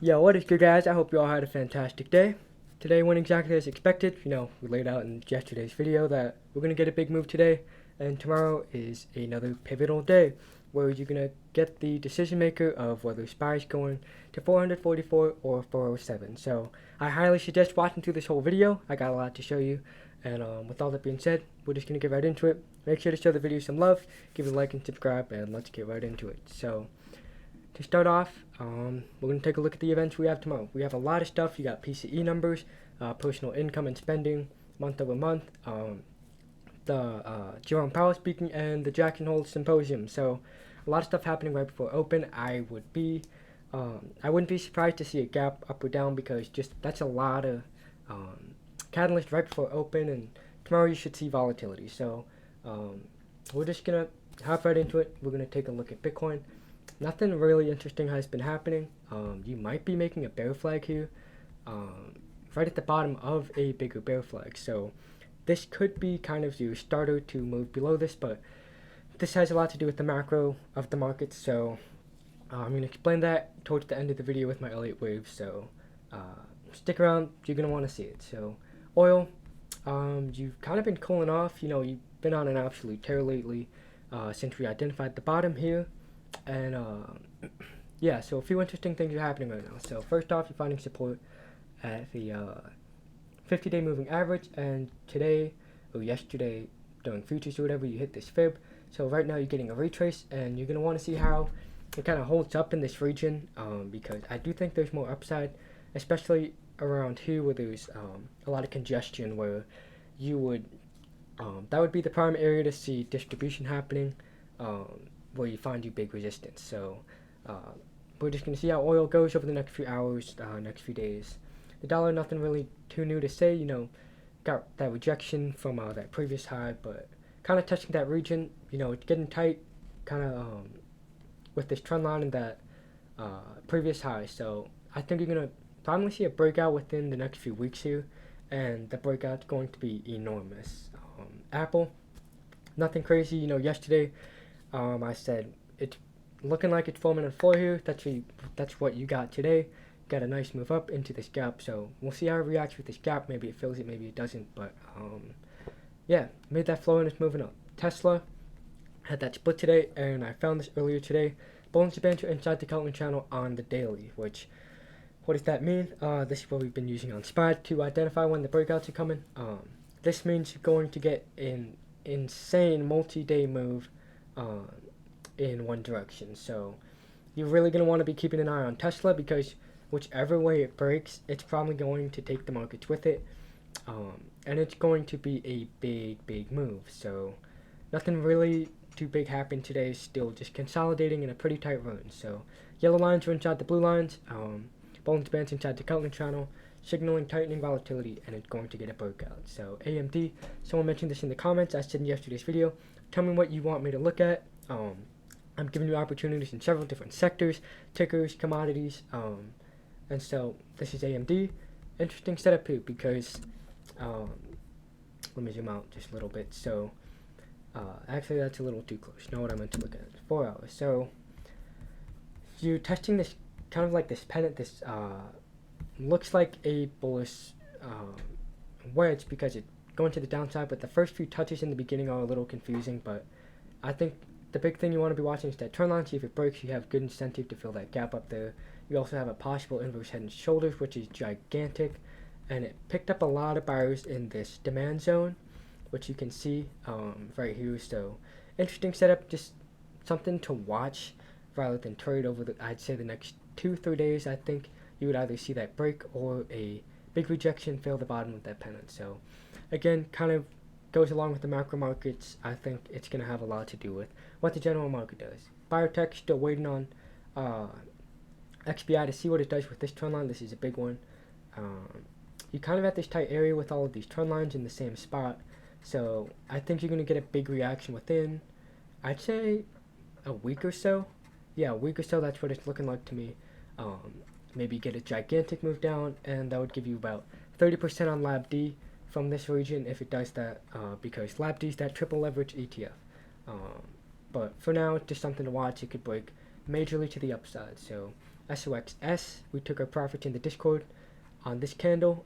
Yo, what is good, guys? I hope you all had a fantastic day. Today went exactly as expected. We laid out in yesterday's video that we're going to get a big move today, and tomorrow is another pivotal day where you're going to get the decision maker of whether SPY is going to 444 or 407. So I highly suggest watching through this whole video. I got a lot to show you, and with all that being said, we're just going to get right into it. Make sure to show the video some love, give it a like and subscribe, and let's get right into it. So to start off, we're going to take a look at the events we have tomorrow. We have a lot of stuff. You got PCE numbers, personal income and spending, month over month, the Jerome Powell speaking, and the Jackson Hole Symposium. So a lot of stuff happening right before open. I wouldn't be surprised to see a gap up or down because just that's a lot of catalyst right before open, and tomorrow you should see volatility. So we're just gonna hop right into it. We're gonna take a look at Bitcoin. Nothing really interesting has been happening. You might be making a bear flag here, right at the bottom of a bigger bear flag. So this could be kind of your starter to move below this, but this has a lot to do with the macro of the market. So I'm going to explain that towards the end of the video with my Elliott wave. So stick around. You're going to want to see it. So oil, you've kind of been cooling off. You've been on an absolute tear lately since we identified the bottom here. And yeah, so a few interesting things are happening right now. So first off, you're finding support at the 50-day moving average, and today or yesterday during futures or whatever, you hit this fib. So right now you're getting a retrace, and you're going to want to see how it kind of holds up in this region, because I do think there's more upside, especially around here where there's a lot of congestion, where you would that would be the prime area to see distribution happening, where you find your big resistance. So we're just going to see how oil goes over the next few hours, next few days. The dollar, nothing really too new to say. Got that rejection from that previous high, but kind of touching that region. It's getting tight, kind of with this trend line and that previous high. So I think you're going to finally see a breakout within the next few weeks here, and the breakout's going to be enormous. Apple, nothing crazy. Yesterday I said it's looking like it's forming a floor here. That's what you got today. Got a nice move up into this gap. So we'll see how it reacts with this gap. Maybe it fills it, maybe it doesn't. But yeah, made that floor and it's moving up. Tesla had that split today, and I found this earlier today. Bollinger Bands are inside the Keltman channel on the daily. Which, what does that mean? This is what we've been using on SPY to identify when the breakouts are coming. This means you're going to get an insane multi-day move in one direction. So you're really going to want to be keeping an eye on Tesla, because whichever way it breaks, it's probably going to take the markets with it, and it's going to be a big move. So nothing really too big happened today. Still just consolidating in a pretty tight run. So yellow lines are inside the blue lines, Bollinger Bands inside the Keltman channel, signaling tightening volatility, and it's going to get a breakout. So AMD, someone mentioned this in the comments. I said in yesterday's video, tell me what you want me to look at. I'm giving you opportunities in several different sectors, tickers, commodities, and so this is AMD. Interesting setup here because let me zoom out just a little bit. So actually that's a little too close. Know what I meant to look at? 4 hours. So you're testing this kind of like this pennant. This looks like a bullish wedge because it's going to the downside, but the first few touches in the beginning are a little confusing. But I think the big thing you want to be watching is that trend line. See if it breaks, you have good incentive to fill that gap up there. You also have a possible inverse head and shoulders, which is gigantic, and it picked up a lot of buyers in this demand zone, which you can see right here. So interesting setup, just something to watch rather than trade over I'd say the next 2-3 days. I think you would either see that break or a big rejection fill the bottom of that pennant. So again, kind of goes along with the macro markets. I think it's going to have a lot to do with what the general market does. Biotech, still waiting on XBI to see what it does with this trend line. This is a big one. You kind of at this tight area with all of these trend lines in the same spot. So I think you're going to get a big reaction within, I'd say, a week or so. Yeah, a week or so, that's what it's looking like to me. Maybe get a gigantic move down, and that would give you about 30% on LabD from this region if it does that, because LabD is that triple leverage ETF. But for now, it's just something to watch. It could break majorly to the upside. So SOXS. We took our profits in the Discord on this candle,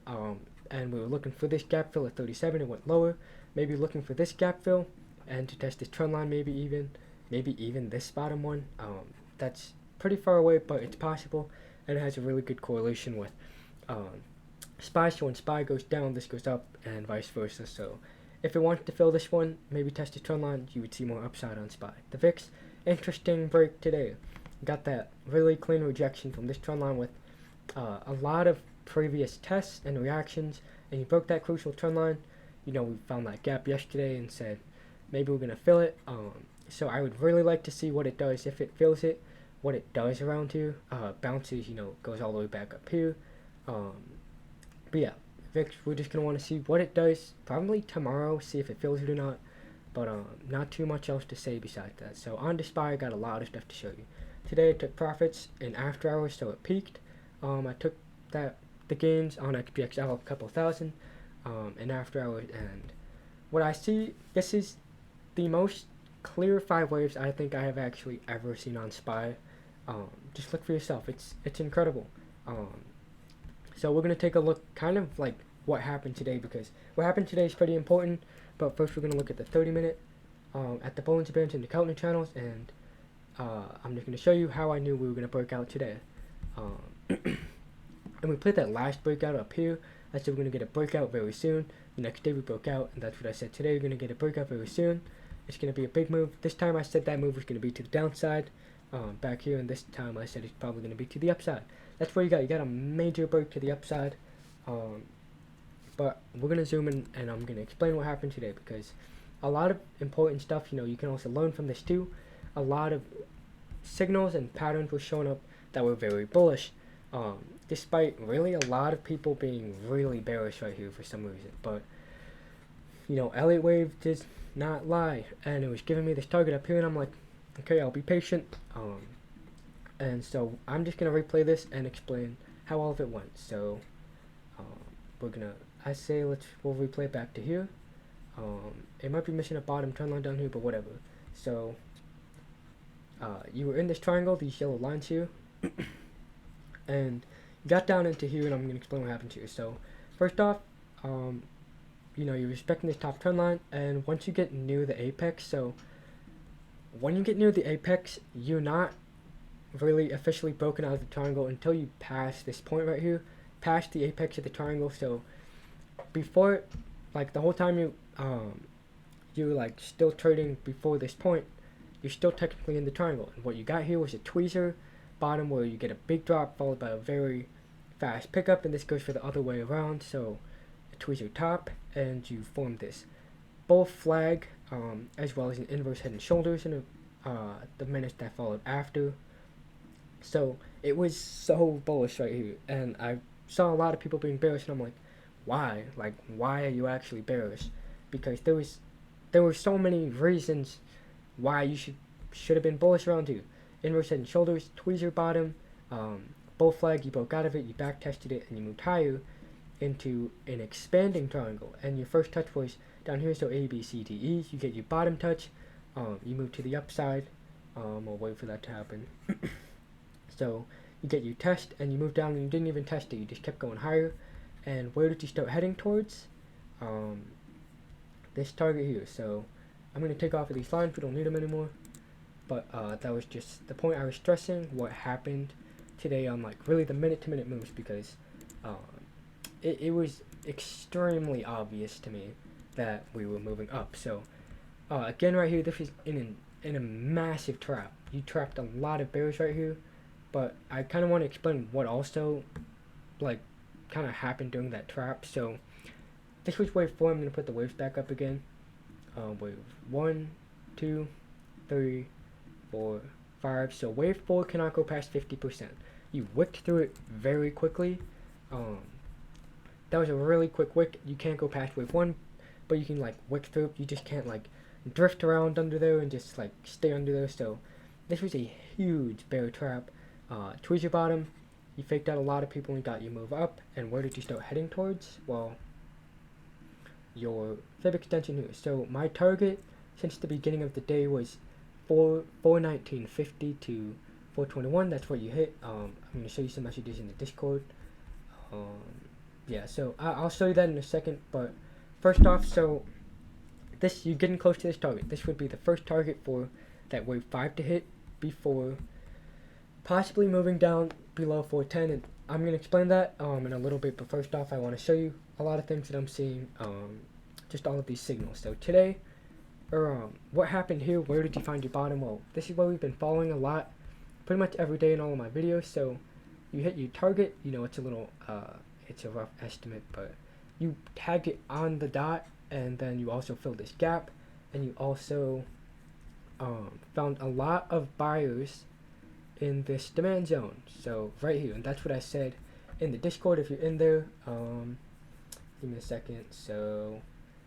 and we were looking for this gap fill at 37. It went lower. Maybe looking for this gap fill and to test this trend line, maybe even this bottom one. That's pretty far away, but it's possible, and it has a really good correlation with SPY. So when SPY goes down, this goes up, and vice versa. So if it wanted to fill this one, maybe test the trend line, you would see more upside on SPY. The VIX, interesting break today. Got that really clean rejection from this trend line with a lot of previous tests and reactions, and you broke that crucial trend line. We found that gap yesterday and said maybe we're gonna fill it. So I would really like to see what it does if it fills it, what it does around here. Bounces, goes all the way back up here. But yeah, VIX, we're just gonna want to see what it does probably tomorrow, see if it fills it or not. But not too much else to say besides that. So on to SPY, I got a lot of stuff to show you. Today I took profits in after hours, so it peaked. I took the gains on XPXL, a couple thousand, in after hours, and what I see, this is the most clear 5 waves I think I have actually ever seen on SPY. Just look for yourself. It's incredible. So we're gonna take a look, kind of like what happened today, because what happened today is pretty important. But first, we're gonna look at the 30-minute, at the Bollinger Bands and the Keltner channels, and I'm just gonna show you how I knew we were gonna break out today. And we played that last breakout up here. I said we're gonna get a breakout very soon. The next day we broke out, and that's what I said today. We're gonna get a breakout very soon. It's gonna be a big move. This time I said that move was gonna be to the downside, back here, and this time I said it's probably gonna be to the upside. That's what you got. You got a major break to the upside. But we're gonna zoom in, and I'm gonna explain what happened today, because a lot of important stuff. You can also learn from this too. A lot of signals and patterns were showing up that were very bullish. Despite really a lot of people being really bearish right here for some reason. But, Elliott wave does not lie, and it was giving me this target up here, and I'm like, okay, I'll be patient. And so I'm just going to replay this and explain how all of it went. So, we'll replay it back to here. It might be missing a bottom trend line down here, but whatever. So, you were in this triangle, these yellow lines here, and you got down into here, and I'm going to explain what happened here. So, first off, you're respecting this top trend line, and once you get near the apex, so when you get near the apex, you're not really officially broken out of the triangle until you pass this point right here, past the apex of the triangle. So, before, the whole time you're still trading before this point, you're still technically in the triangle. And what you got here was a tweezer bottom where you get a big drop followed by a very fast pickup, and this goes for the other way around. So a tweezer top, and you form this bull flag, as well as an inverse head and shoulders in the minutes that followed after. So it was so bullish right here, and I saw a lot of people being bearish, and I'm like, why? Why are you actually bearish? Because there were so many reasons why you should have been bullish around here. Inverse head and shoulders, tweezer bottom, bull flag, you broke out of it, you back tested it, and you moved higher into an expanding triangle. And your first touch was down here, so A, B, C, D, E. You get your bottom touch, you move to the upside. We'll wait for that to happen. So you get your test, and you move down, and you didn't even test it, you just kept going higher. And where did you start heading towards? This target here. So I'm going to take off of these lines, we don't need them anymore. But that was just the point I was stressing, what happened today on really the minute-to-minute moves, because it was extremely obvious to me that we were moving up. So again, right here, this is in a massive trap. You trapped a lot of bears right here, but I kind of want to explain what also kind of happened during that trap. So this was wave 4. I'm going to put the waves back up again. Wave 1, 2, 3, 4, 5. So wave 4 cannot go past 50%. You wicked through it very quickly. That was a really quick wick. You can't go past wave 1, but you can wick through it. You just can't drift around under there and just stay under there. So this was a huge bear trap. Towards your bottom, you faked out a lot of people and got you move up. And where did you start heading towards? Well, your fib extension here. So my target since the beginning of the day was 419.50 to 421, that's what you hit. I'm going to show you some messages in the Discord. Yeah, so I'll show you that in a second, but first off, so this, you're getting close to this target. This would be the first target for that wave 5 to hit before possibly moving down below 410, and I'm going to explain that in a little bit, but first off I want to show you a lot of things that I'm seeing, just all of these signals. So today, or what happened here, where did you find your bottom? Well, this is what we've been following a lot, pretty much every day in all of my videos. So you hit your target, you know, it's a little, it's a rough estimate, but you tag it on the dot, and then you also fill this gap, and you also found a lot of buyers in this demand zone, so right here, and that's what I said in the Discord. If you're in there, give me a second. So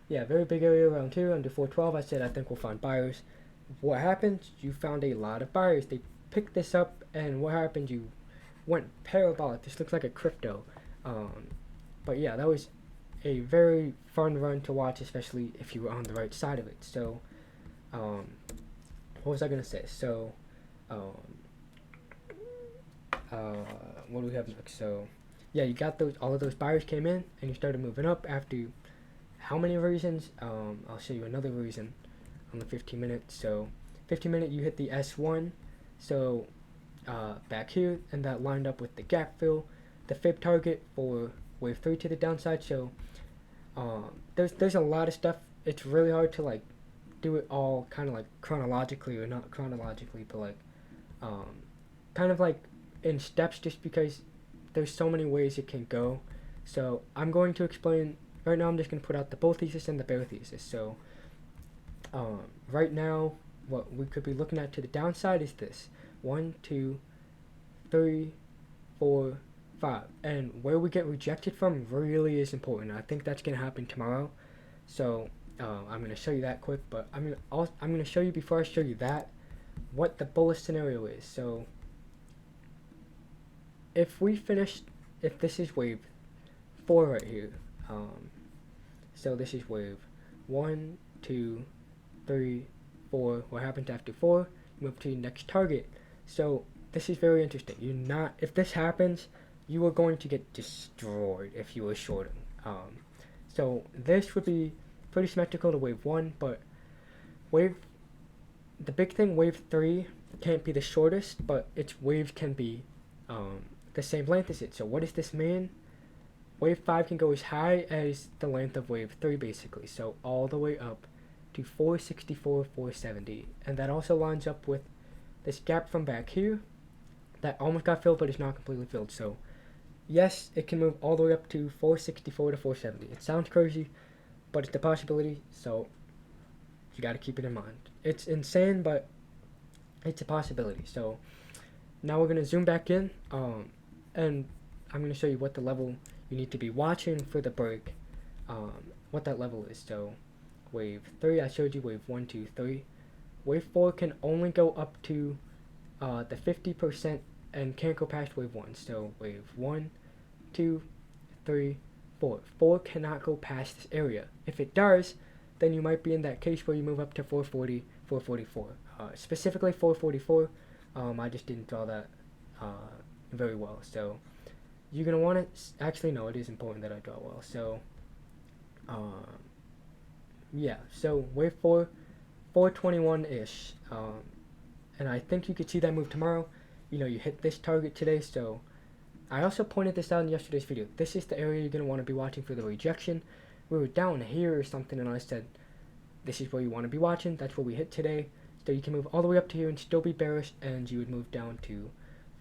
yeah, very big area around here under 412. I said I think we'll find buyers. What happened? You found a lot of buyers. They picked this up, and what happened? You went parabolic. This looks like a crypto, but yeah, that was a very fun run to watch, especially if you were on the right side of it. So what was I gonna say? So what do we have next? So yeah, you got those, all of those buyers came in, and you started moving up after how many reasons? I'll show you another reason on the 15 minutes. So 15 minute, you hit the S1, so back here, and that lined up with the gap fill, the fib target for wave 3 to the downside. So there's a lot of stuff. It's really hard to like do it all kind of like chronologically, or not chronologically, but like kind of like in steps, just because there's so many ways it can go. So I'm going to explain right now. I'm just going to put out the bull thesis and the bear thesis. So right now, what we could be looking at to the downside is this: 1, 2, 3, 4, 5, and where we get rejected from really is important. I think that's going to happen tomorrow. So I'm going to show you that quick, but I'm going to show you, before I show you that, what the bullish scenario is. So if this is wave 4 right here, so this is wave 1, 2, 3, 4. What happened after 4? Move to your next target. So this is very interesting. If this happens, you are going to get destroyed if you were shorting. So this would be pretty symmetrical to wave 1, but the big thing, wave 3 can't be the shortest, but its waves can be the same length as it. So what does this mean? Wave 5 can go as high as the length of wave 3, basically, so all the way up to 464, 470, and that also lines up with this gap from back here that almost got filled but is not completely filled. So yes, it can move all the way up to 464 to 470. It sounds crazy, but it's a possibility, so you got to keep it in mind. It's insane, but it's a possibility. So now we're going to zoom back in, and I'm going to show you what the level you need to be watching for the break, what that level is. So wave 3, I showed you wave 1, 2, 3. Wave 4 can only go up to the 50% and can't go past wave 1. So wave 1, 2, 3, 4. 4 cannot go past this area. If it does, then you might be in that case where you move up to 440, 444. Specifically 444. I just didn't draw that very well. So you're going to want to, actually no, it is important that I draw well. So yeah, so wave 4, 421-ish, and I think you could see that move tomorrow. You know, you hit this target today, so I also pointed this out in yesterday's video. This is the area you're going to want to be watching for the rejection. We were down here or something, and I said, this is where you want to be watching. That's what we hit today. So you can move all the way up to here and still be bearish, and you would move down to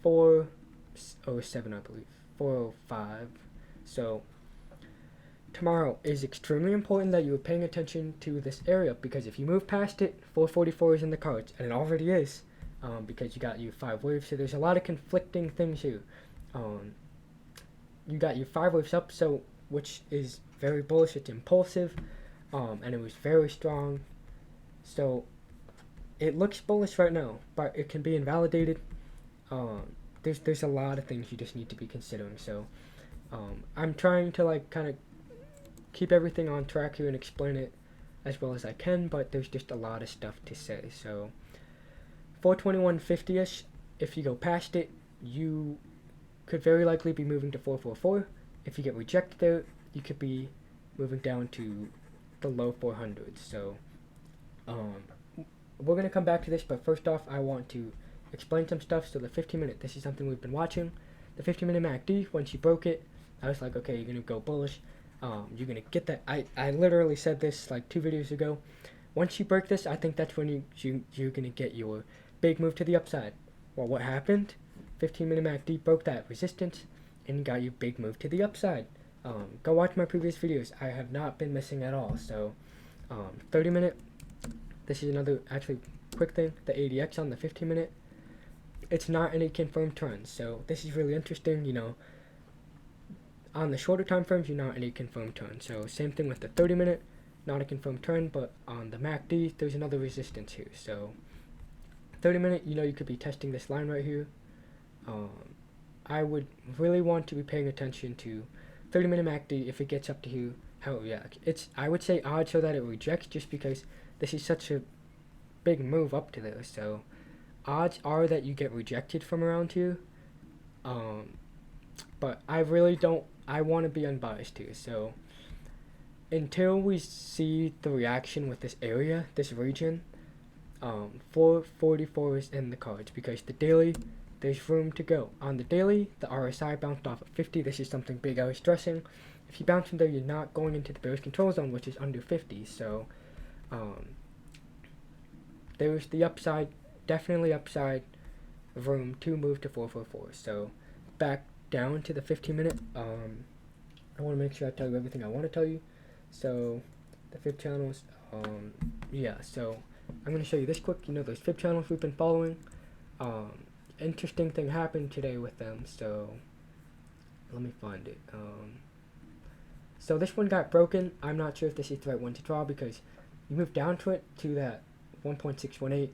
407, I believe, 405. So tomorrow is extremely important that you are paying attention to this area, because if you move past it, 444 is in the cards, and it already is, because you got your 5 waves. So there's a lot of conflicting things here. You got your 5 waves up, so which is very bullish. It's impulsive, and it was very strong. So it looks bullish right now, but it can be invalidated. There's a lot of things you just need to be considering. So I'm trying to like kind of keep everything on track here and explain it as well as I can, but there's just a lot of stuff to say. So 421.50ish if you go past it, you could very likely be moving to 444. If you get rejected there, you could be moving down to the low 400s. So we're going to come back to this, but first off, I want to explain some stuff. So the 15-minute, this is something we've been watching. The 15-minute MACD, once you broke it, I was like, okay, you're going to go bullish. You're going to get that. I literally said this like 2 videos ago. Once you break this, I think that's when you're going to get your big move to the upside. Well, what happened? 15-minute MACD broke that resistance and got your big move to the upside. Go watch my previous videos. I have not been missing at all. So 30-minute, this is another actually quick thing. The ADX on the 15-minute, it's not any confirmed trend. So this is really interesting. You know, on the shorter time frames, you're not any confirmed trend. So same thing with the 30-minute, not a confirmed trend, but on the MACD, there's another resistance here. So 30-minute, you know, you could be testing this line right here. I would really want to be paying attention to 30-minute MACD if it gets up to here, how it reacts. I would say odds are that it rejects just because this is such a big move up to there. So odds are that you get rejected from around here. But I really don't, I want to be unbiased here. So until we see the reaction with this area, this region, 444 is in the cards because the daily, there's room to go. On the daily, the RSI bounced off at 50. This is something big I was stressing. If you bounce from there, you're not going into the bearish control zone, which is under 50. So there's the upside, definitely upside room to move to 444. So back down to the 15-minute. I want to make sure I tell you everything I want to tell you. So the fib channels, yeah. So I'm going to show you this quick. You know those fib channels we've been following. Interesting thing happened today with them, so let me find it. So this one got broken. I'm not sure if this is the right one to draw because you moved down to it to that 1.618,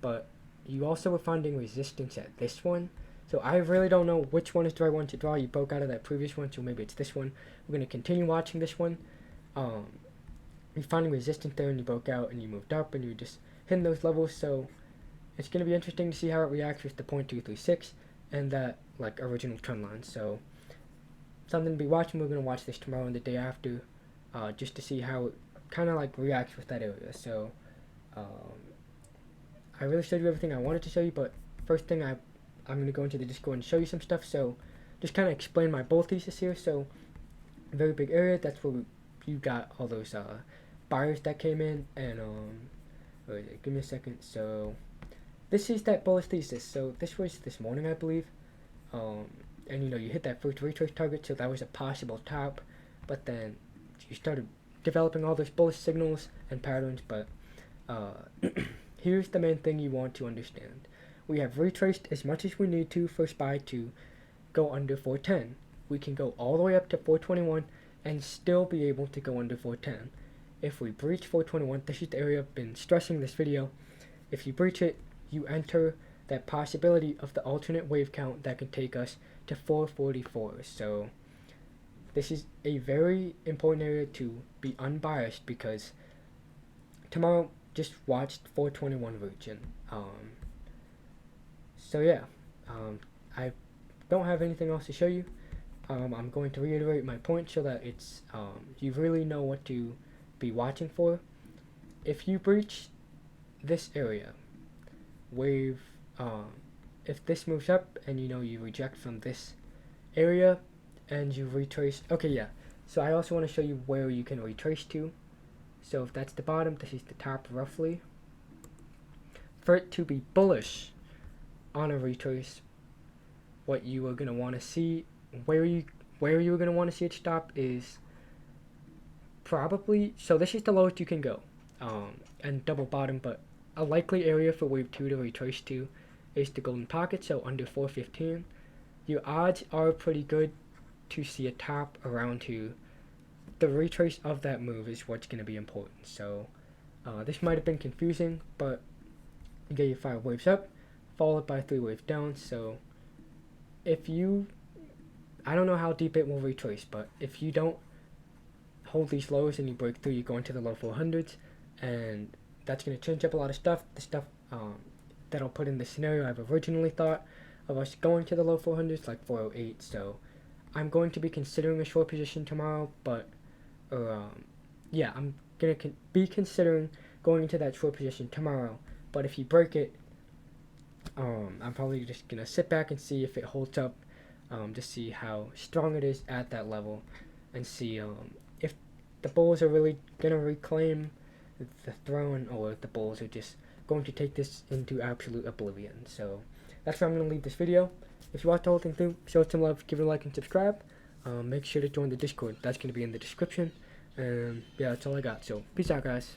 but you also were finding resistance at this one. So I really don't know which one is the right one to draw. You broke out of that previous one, so maybe it's this one. We're going to continue watching this one. You're finding resistance there and you broke out and you moved up and you're just hitting those levels, so it's going to be interesting to see how it reacts with the 0.236 and that like original trend line. So something to be watching. We're going to watch this tomorrow and the day after, just to see how it kind of like reacts with that area. So I really showed you everything I wanted to show you, but first thing I'm going to go into the Discord and show you some stuff. So just kind of explain my bull thesis here. So a very big area, that's where you got all those buyers that came in, and where is it? Give me a second. So this is that bullish thesis. So this was this morning, I believe. And you know, you hit that first retrace target, so that was a possible top. But then you started developing all those bullish signals and patterns. But here's the main thing you want to understand. We have retraced as much as we need to for SPY to go under 410. We can go all the way up to 421 and still be able to go under 410. If we breach 421, this is the area I've been stressing this video. If you breach it, you enter that possibility of the alternate wave count that can take us to 444. So this is a very important area to be unbiased because tomorrow just watch 421 region. So yeah, I don't have anything else to show you. I'm going to reiterate my point so that it's you really know what to be watching for. If you breach this area, wave, if this moves up and you know you reject from this area and you retrace, okay, yeah. So I also want to show you where you can retrace to. So if that's the bottom, this is the top roughly. For it to be bullish on a retrace, what you are going to want to see, where you are going to want to see it stop is probably, so this is the lowest you can go, and double bottom, but a likely area for wave 2 to retrace to is the golden pocket, so under 415. Your odds are pretty good to see a top around here. The retrace of that move is what's going to be important. So this might have been confusing, but you get your 5 waves up followed by 3 waves down. So if you, I don't know how deep it will retrace, but if you don't hold these lows and you break through, you go into the low 400s, and that's going to change up a lot of stuff. The stuff that'll put in the scenario I've originally thought of us going to the low 400s, like 408. So I'm going to be considering a short position tomorrow, but yeah, I'm gonna be considering going into that short position tomorrow. But if you break it, I'm probably just gonna sit back and see if it holds up, to see how strong it is at that level, and see if the bulls are really gonna reclaim the throne, or if the bulls are just going to take this into absolute oblivion. So that's where I'm gonna leave this video. If you watched the whole thing through, show some love, give it a like and subscribe. Make sure to join the Discord. That's gonna be in the description. And yeah, that's all I got. So peace out, guys.